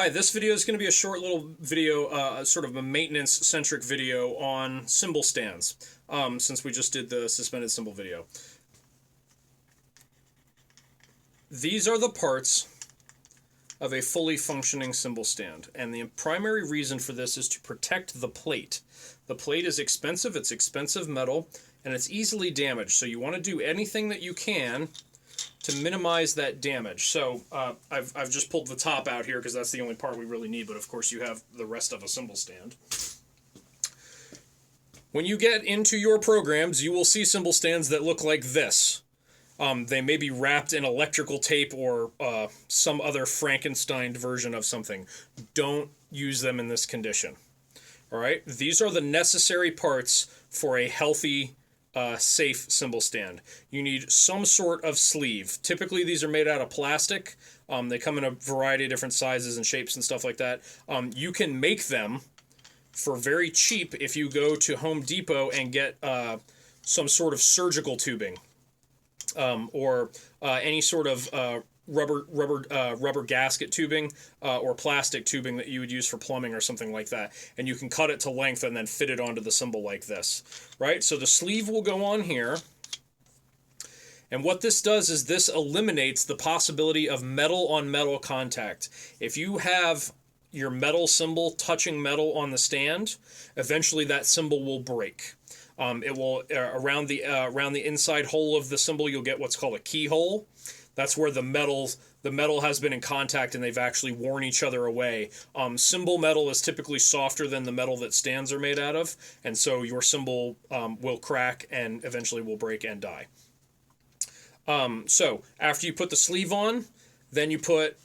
Hi, this video is going to be a short little video, sort of a maintenance-centric video on cymbal stands, since we just did the suspended cymbal video. These are the parts of a fully functioning cymbal stand, and the primary reason for this is to protect the plate. The plate is expensive, it's expensive metal, and it's easily damaged, so you want to do anything that you can to minimize that damage. So I've just pulled the top out here because that's the only part we really need, but of course you have the rest of a cymbal stand. When you get into your programs, you will see cymbal stands that look like this. They may be wrapped in electrical tape or some other Frankenstein version of something. Don't use them in this condition. All right? These are the necessary parts for a healthy, safe cymbal stand. You need some sort of sleeve. Typically, these are made out of plastic. They come in a variety of different sizes and shapes and stuff like that. You can make them for very cheap if you go to Home Depot and get some sort of surgical tubing. Or any sort of rubber gasket tubing or plastic tubing that you would use for plumbing or something like that. And you can cut it to length and then fit it onto the cymbal like this. Right? So the sleeve will go on here. And what this does is this eliminates the possibility of metal-on-metal contact. If you have your metal cymbal touching metal on the stand, eventually that cymbal will break. It will around the inside hole of the cymbal, you'll get what's called a keyhole. That's where the metal has been in contact and they've actually worn each other away. Cymbal metal is typically softer than the metal that stands are made out of, and so your cymbal will crack and eventually will break and die. So after you put the sleeve on, then you put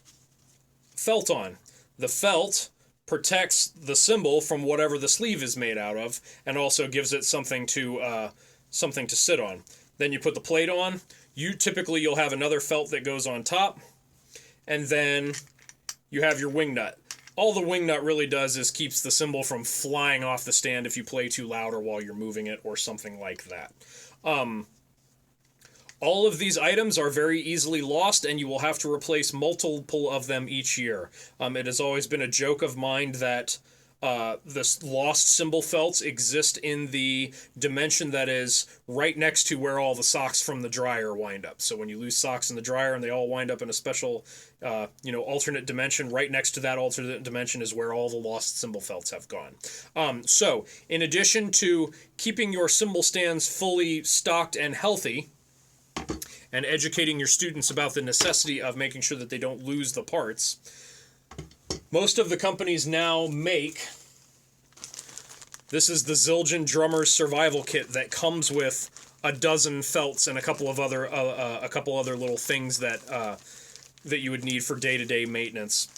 felt on. The felt protects the cymbal from whatever the sleeve is made out of, and also gives it something to sit on. Then you put the plate on. You'll have another felt that goes on top, and then you have your wingnut. All the wingnut really does is keeps the cymbal from flying off the stand if you play too loud or while you're moving it or something like that. All of these items are very easily lost, and you will have to replace multiple of them each year. It has always been a joke of mine that the lost cymbal felts exist in the dimension that is right next to where all the socks from the dryer wind up. So when you lose socks in the dryer and they all wind up in a special, alternate dimension, right next to that alternate dimension is where all the lost cymbal felts have gone. So in addition to keeping your cymbal stands fully stocked and healthy, and educating your students about the necessity of making sure that they don't lose the parts, most of the companies now make, this is the Zildjian Drummer's Survival Kit that comes with a dozen felts and a couple other little things that you would need for day-to-day maintenance.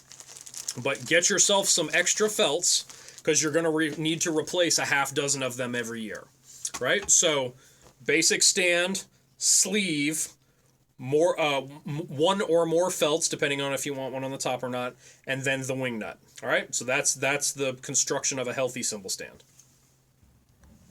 But get yourself some extra felts, because you're going to need to replace a half dozen of them every year. Right? So, basic stand, sleeve, one or more felts, depending on if you want one on the top or not, and then the wingnut. All right, so that's the construction of a healthy cymbal stand.